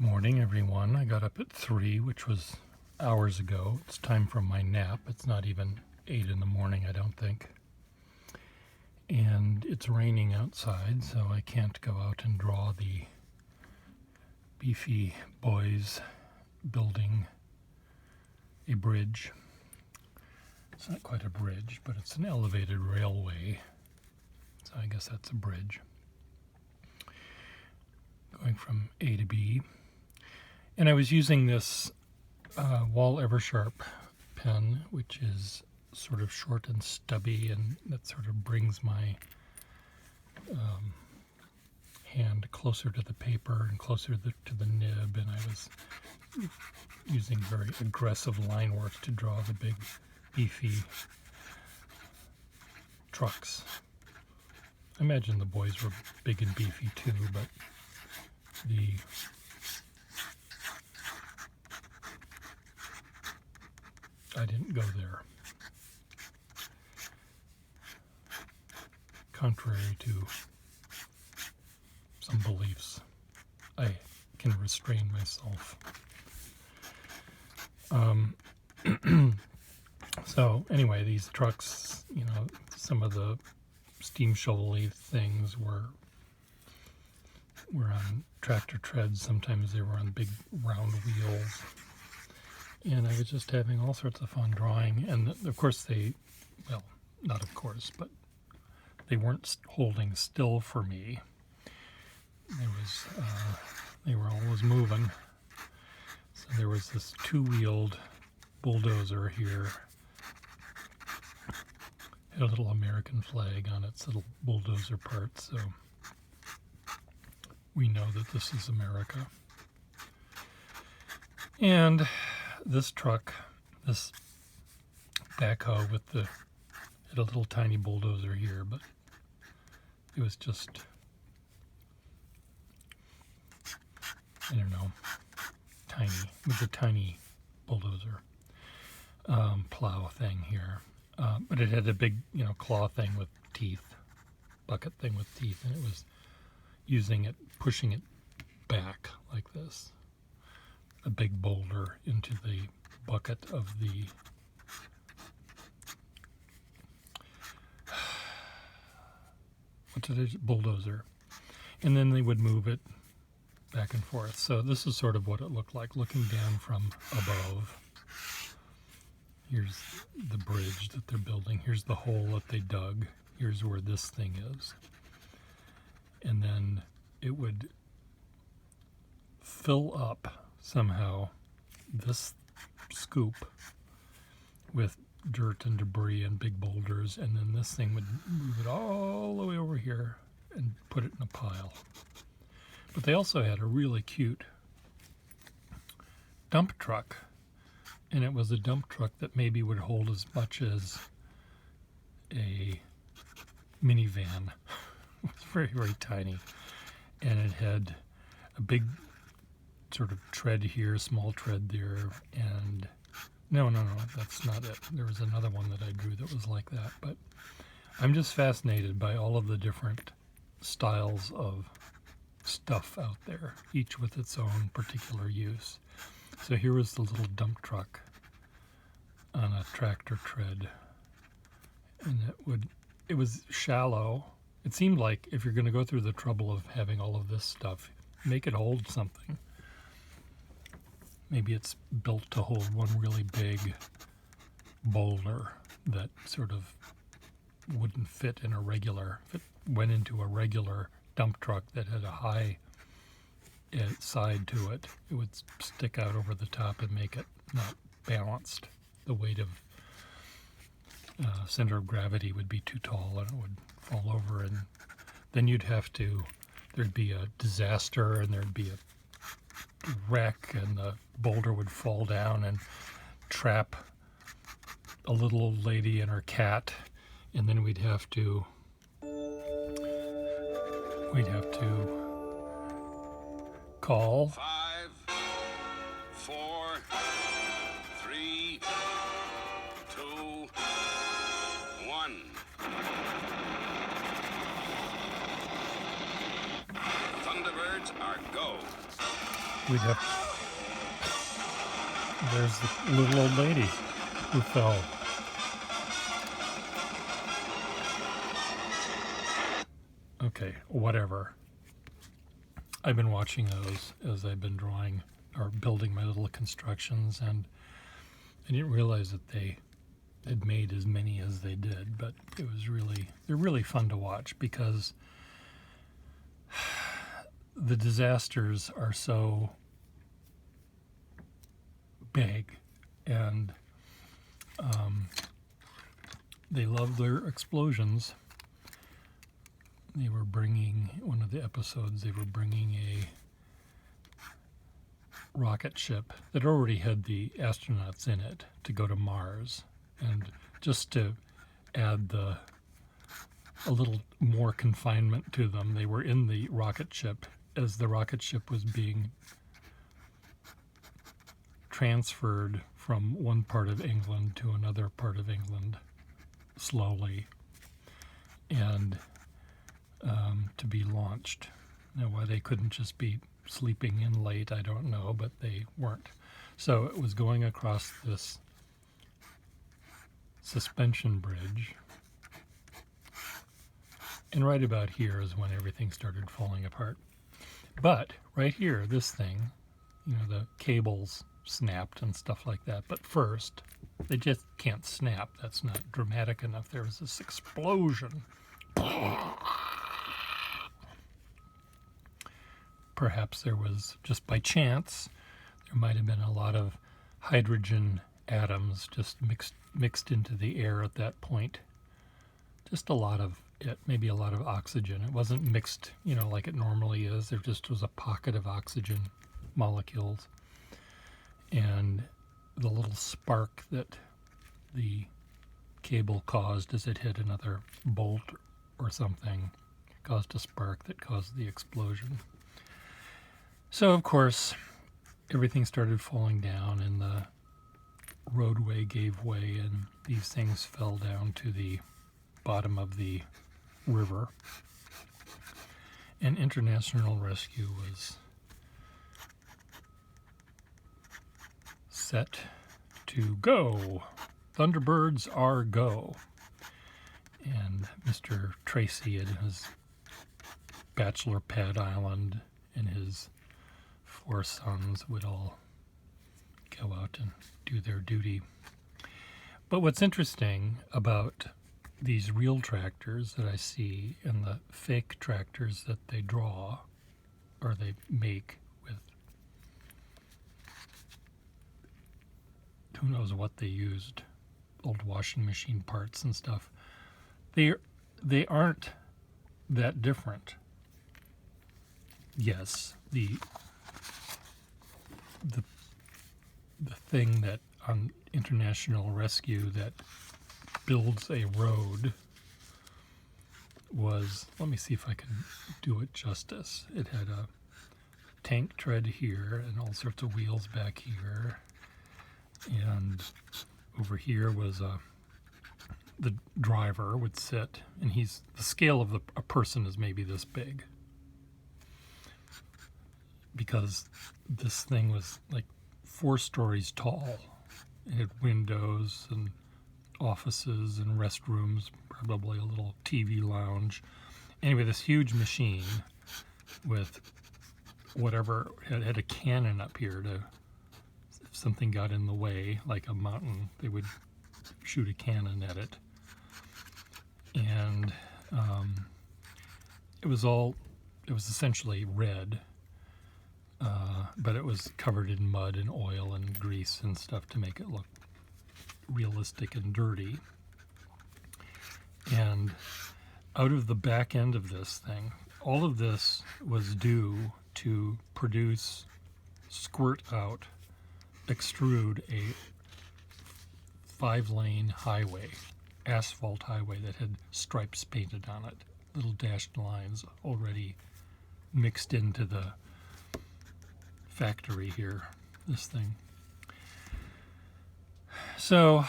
Morning, everyone. I got up at 3, which was hours ago. It's time for my nap. It's not even 8 in the morning, I don't think. And it's raining outside, so I can't go out and draw the beefy boys building a bridge. It's not quite a bridge, but it's an elevated railway. So I guess that's a bridge. Going from A to B. And I was using this Wahl pen, which is sort of short and stubby, and that sort of brings my hand closer to the paper and closer to the nib. And I was using very aggressive line work to draw the big, beefy trucks. I imagine the boys were big and beefy too, but I didn't go there. Contrary to some beliefs, I can restrain myself. So anyway, these trucks, some of the steam shovel-y things were on tractor treads. Sometimes they were on big round wheels. And I was just having all sorts of fun drawing. And of course not of course, but they weren't holding still for me. They were always moving. So there was this two-wheeled bulldozer here. It had a little American flag on its little bulldozer part, so we know that this is America. And this truck, this backhoe had a little tiny bulldozer here, but it was just, I don't know, tiny. It was a tiny bulldozer plow thing here. But it had a big, claw thing with teeth, bucket thing with teeth, and it was pushing it back like this. A big boulder into the bucket of the bulldozer. And then they would move it back and forth. So this is sort of what it looked like looking down from above. Here's the bridge that they're building. Here's the hole that they dug. Here's where this thing is. And then it would fill up somehow this scoop with dirt and debris and big boulders, and then this thing would move it all the way over here and put it in a pile. But they also had a really cute dump truck, and it was a dump truck that maybe would hold as much as a minivan. It was very, very tiny, and it had a big sort of tread here, small tread there, and no, that's not it. There was another one that I drew that was like that, but I'm just fascinated by all of the different styles of stuff out there, each with its own particular use. So here was the little dump truck on a tractor tread, and it was shallow. It seemed like if you're going to go through the trouble of having all of this stuff, make it hold something. Maybe it's built to hold one really big boulder that sort of wouldn't fit in if it went into a regular dump truck that had a high side to it, it would stick out over the top and make it not balanced. The weight of center of gravity would be too tall and it would fall over, and then there'd be a disaster and there'd be a wreck, and the boulder would fall down and trap a little old lady and her cat, and then we'd have to call 5, 4, 3, 2, 1. Thunderbirds are go. we'd have. There's the little old lady who fell. Okay, whatever. I've been watching those as I've been drawing or building my little constructions, and I didn't realize that they had made as many as they did, but they're really fun to watch because the disasters are so big, and they love their explosions. They were bringing, one of the episodes, they were bringing a rocket ship that already had the astronauts in it to go to Mars. And just to add a little more confinement to them, they were in the rocket ship as the rocket ship was being transferred from one part of England to another part of England slowly, and to be launched. Now, why they couldn't just be sleeping in late, I don't know, but they weren't. So it was going across this suspension bridge, and right about here is when everything started falling apart. But right here, this thing, the cables snapped and stuff like that. But first, they just can't snap. That's not dramatic enough. There was this explosion. Perhaps there was, just by chance, there might have been a lot of hydrogen atoms just mixed into the air at that point. Just a lot of it, maybe a lot of oxygen. It wasn't mixed, like it normally is. There just was a pocket of oxygen molecules. And the little spark that the cable caused as it hit another bolt or something caused a spark that caused the explosion. So, of course, everything started falling down, and the roadway gave way, and these things fell down to the bottom of the river. And international rescue was set to go. Thunderbirds are go. And Mr. Tracy and his bachelor pad island and his 4 sons would all go out and do their duty. But what's interesting about these real tractors that I see and the fake tractors that they draw or they make with who knows what they used, old washing machine parts and stuff, they aren't that different. Yes, the thing that on international rescue that builds a road was, let me see if I can do it justice. It had a tank tread here and all sorts of wheels back here, and over here was the driver would sit, and the scale of a person is maybe this big, because this thing was like 4 stories tall. It had windows and offices and restrooms, probably a little TV lounge. Anyway, this huge machine with whatever, had a cannon up here to, if something got in the way, like a mountain, they would shoot a cannon at it. And it was essentially red, but it was covered in mud and oil and grease and stuff to make it look realistic and dirty. And out of the back end of this thing, all of this was due to produce, squirt out, extrude a 5-lane highway, asphalt highway that had stripes painted on it, little dashed lines already mixed into the factory here, this thing. So,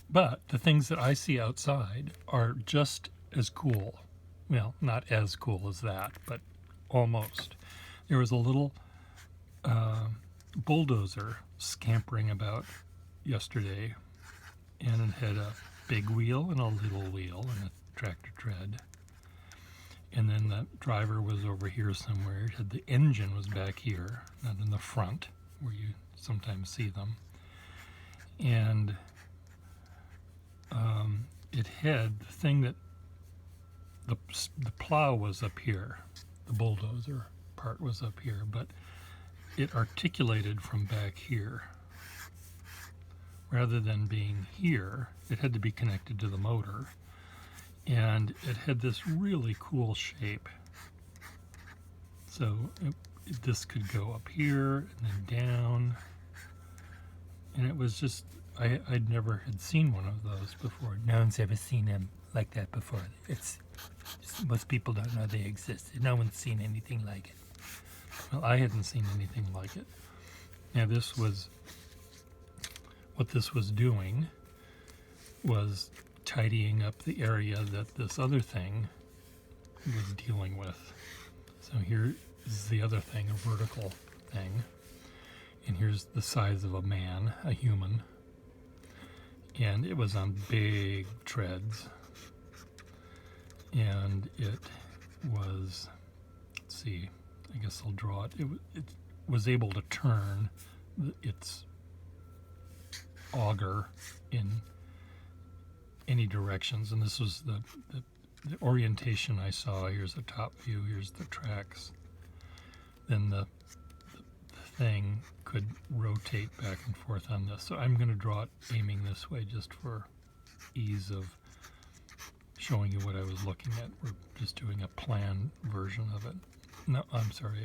but the things that I see outside are just as cool. Well, not as cool as that, but almost. There was a little bulldozer scampering about yesterday, and it had a big wheel and a little wheel and a tractor tread. And then the driver was over here somewhere. It had the engine was back here, not in the front where you sometimes see them. And it had the thing that the plow was up here, the bulldozer part was up here, but it articulated from back here. Rather than being here, it had to be connected to the motor. And it had this really cool shape. So this could go up here and then down. And it was just, I'd never had seen one of those before. No one's ever seen them like that before. Most people don't know they exist. No one's seen anything like it. Well, I hadn't seen anything like it. Now what this was doing was tidying up the area that this other thing was dealing with. So here is the other thing, a vertical thing. And here's the size of a man, a human. And it was on big treads. And it was, let's see, I guess I'll draw it. It was able to turn its auger in any directions, and this was the orientation I saw. Here's the top view, here's the tracks. Then the thing could rotate back and forth on this. So I'm going to draw it aiming this way just for ease of showing you what I was looking at. We're just doing a plan version of it. No, I'm sorry,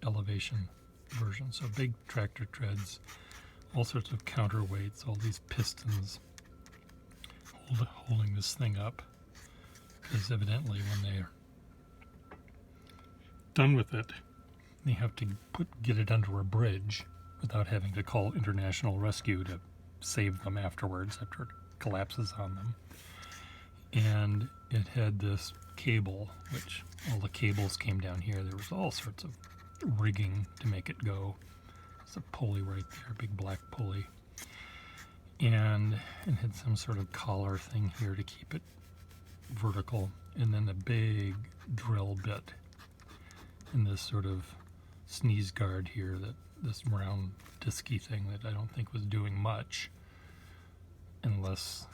elevation version. So big tractor treads, all sorts of counterweights, all these pistons holding this thing up, because evidently when they're done with it, they have to get it under a bridge without having to call international rescue to save them afterwards after it collapses on them. And it had this cable, which all the cables came down here. There was all sorts of rigging to make it go. There's a pulley right there, big black pulley. And it had some sort of collar thing here to keep it vertical, and then a big drill bit and this sort of sneeze guard here, that this round disky thing that I don't think was doing much, unless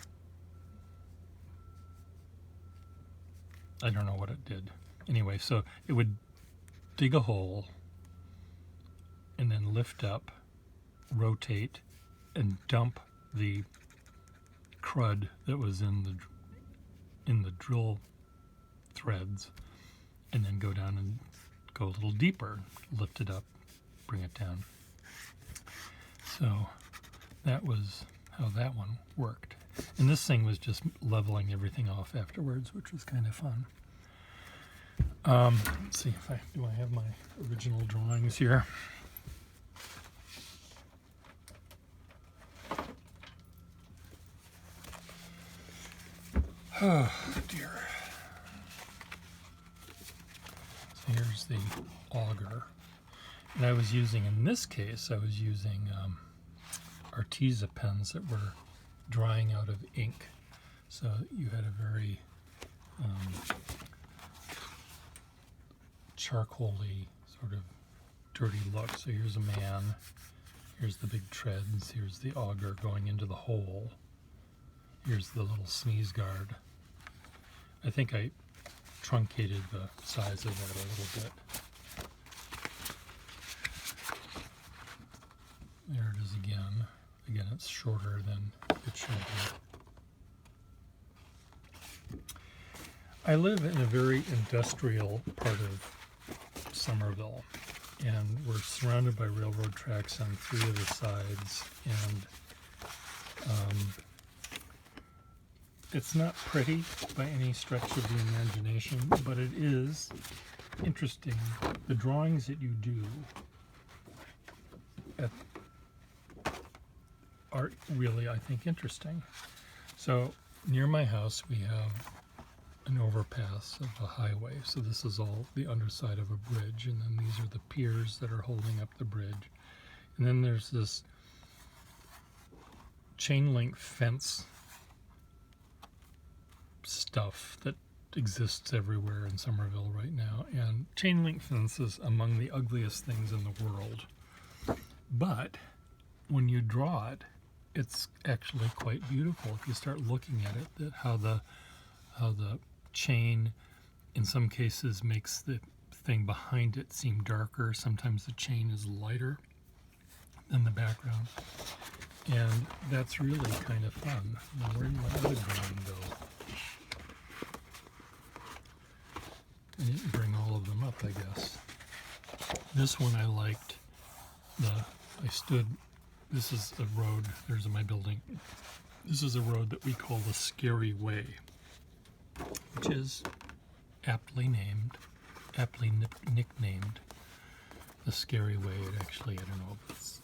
I don't know what it did. Anyway, so it would dig a hole and then lift up, rotate, and dump the crud that was in the drill threads, and then go down and go a little deeper, lift it up, bring it down. So that was how that one worked. And this thing was just leveling everything off afterwards, which was kind of fun. Let's see if I have my original drawings here. Oh dear. So here's the auger. And I was using, in this case, I was using Arteza pens that were drying out of ink. So you had a very charcoaly, sort of dirty look. So here's a man, here's the big treads, here's the auger going into the hole, here's the little sneeze guard. I think I truncated the size of that a little bit. There it is again. Again, it's shorter than it should be. I live in a very industrial part of Somerville, and we're surrounded by railroad tracks on 3 of the sides, and it's not pretty by any stretch of the imagination, but it is interesting. The drawings that you do are really, I think, interesting. So near my house we have an overpass of a highway. So this is all the underside of a bridge, and then these are the piers that are holding up the bridge. And then there's this chain link fence stuff that exists everywhere in Somerville right now. And chain link fence is among the ugliest things in the world. But when you draw it, it's actually quite beautiful if you start looking at it, that how the chain in some cases makes the thing behind it seem darker. Sometimes the chain is lighter than the background, and that's really kind of fun. Now, where did my other drawing go? I didn't bring all of them up, I guess. This one I liked. This is a road, there's my building. This is a road that we call the Scary Way, which is aptly nicknamed the Scary Way. It actually, I don't know if it's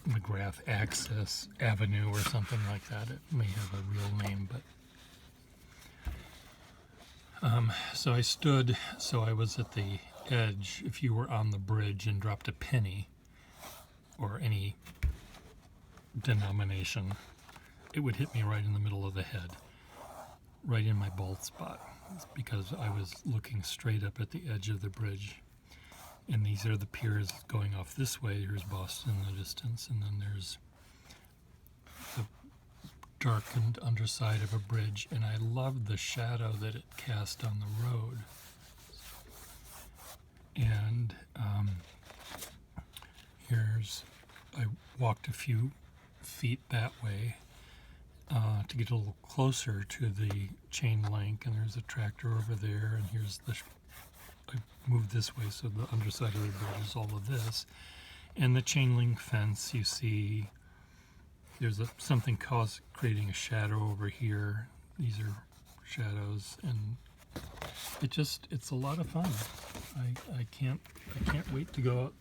McGrath Access Avenue or something like that. It may have a real name, but so I was at the edge. If you were on the bridge and dropped a penny or any denomination, it would hit me right in the middle of the head, right in my bald spot. It's because I was looking straight up at the edge of the bridge. And these are the piers going off this way. Here's Boston in the distance, and then there's the darkened underside of a bridge. And I loved the shadow that it cast on the road. And I walked a few feet that way to get a little closer to the chain link, and there's a tractor over there, and here's I moved this way, so the underside of the bridge is all of this. And the chain link fence, you see there's something creating a shadow over here. These are shadows, and it's a lot of fun. I can't wait to go out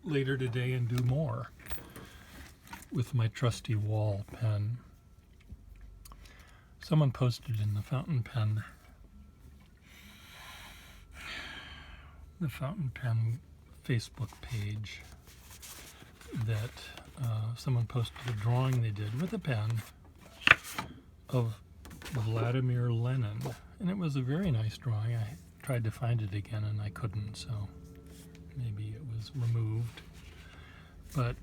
later today and do more with my trusty Wahl pen. Someone posted in the fountain pen Facebook page that someone posted a drawing they did with a pen of Vladimir Lenin, and it was a very nice drawing. I tried to find it again and I couldn't, so maybe it was removed. But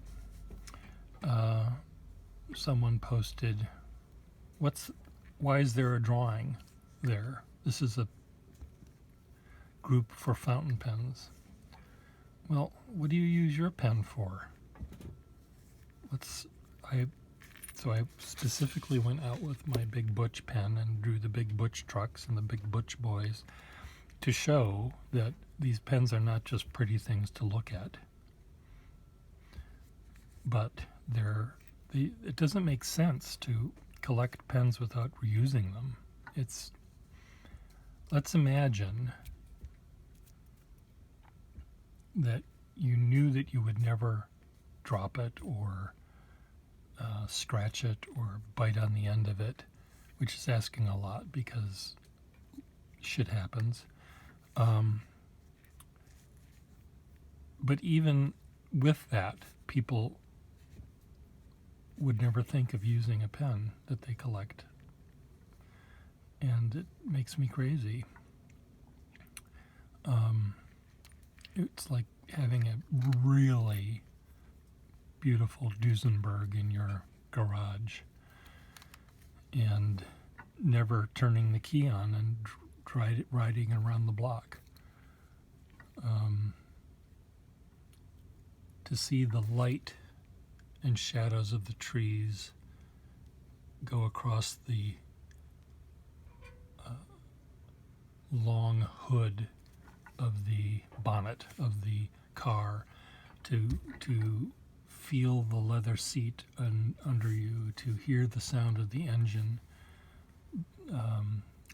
someone posted, why is there a drawing there? This is a group for fountain pens. Well, what do you use your pen for? So I specifically went out with my Big Butch pen and drew the Big Butch trucks and the Big Butch boys to show that these pens are not just pretty things to look at, but it doesn't make sense to collect pens without reusing them. Let's imagine that you knew that you would never drop it or scratch it or bite on the end of it, which is asking a lot because shit happens. But even with that, people would never think of using a pen that they collect. And it makes me crazy. It's like having a really beautiful Duesenberg in your garage and never turning the key on and riding around the block. To see the light and shadows of the trees go across the long hood of the bonnet of the car, to feel the leather seat under you, to hear the sound of the engine,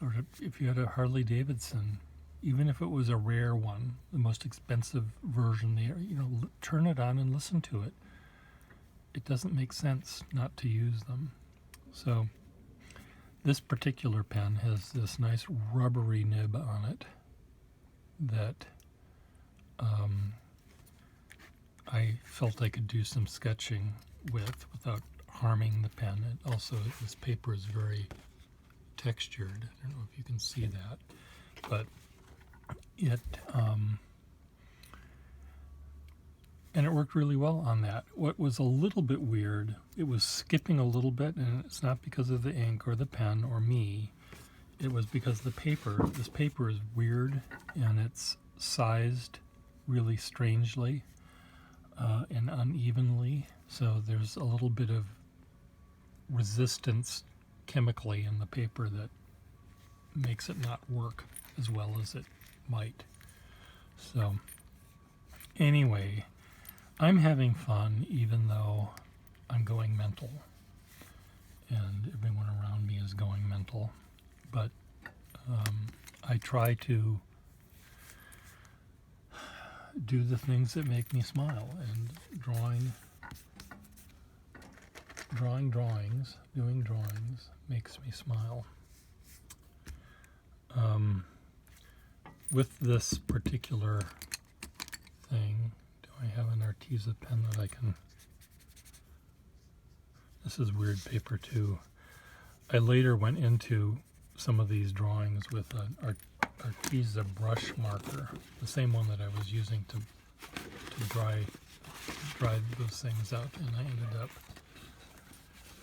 or if you had a Harley Davidson, even if it was a rare one, the most expensive version there, turn it on and listen to it. It doesn't make sense not to use them. So This particular pen has this nice rubbery nib on it that I felt I could do some sketching with without harming the pen. And also, this paper is very textured. I don't know if you can see that, but it and it worked really well on that. What was a little bit weird, it was skipping a little bit, and it's not because of the ink or the pen or me. It was because the paper, this paper is weird, and it's sized really strangely and unevenly. So there's a little bit of resistance chemically in the paper that makes it not work as well as it might. So anyway, I'm having fun even though I'm going mental and everyone around me is going mental. But I try to do the things that make me smile, and doing drawings makes me smile. With this particular thing, do I have an Arteza pen that I can... This is weird paper too. I later went into some of these drawings with an Arteza brush marker, the same one that I was using to dry those things out, and I ended up...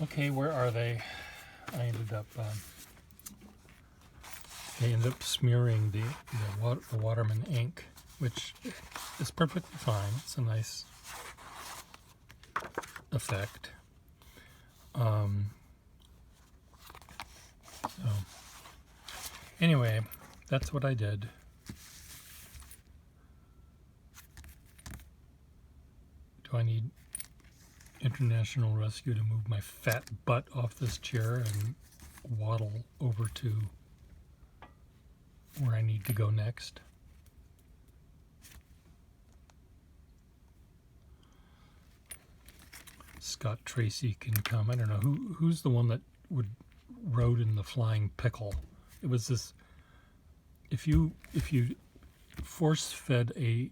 Okay, where are they? I ended up smearing the Waterman ink, which is perfectly fine. It's a nice effect. So anyway, that's what I did. Do I need international rescue to move my fat butt off this chair and waddle over to where I need to go next? Scott Tracy can come. I don't know who's the one that rode in the flying pickle. It was this. If you force fed a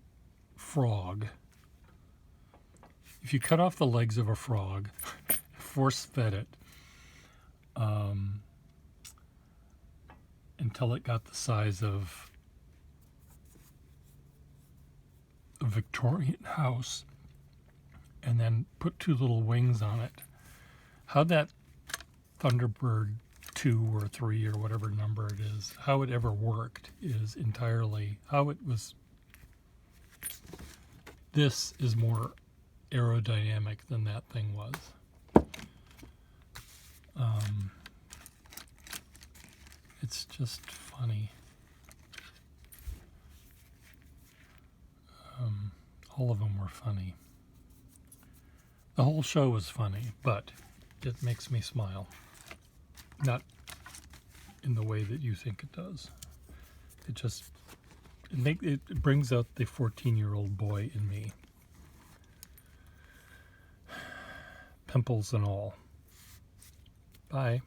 frog, if you cut off the legs of a frog, force fed it until it got the size of a Victorian house, and then put two little wings on it, how that Thunderbird 2 or 3 or whatever number it is, how it ever worked is entirely how it was. This is more aerodynamic than that thing was. It's just funny. All of them were funny. The whole show was funny, but it makes me smile. Not in the way that you think it does. It brings out the 14-year-old boy in me. Pimples and all. Bye.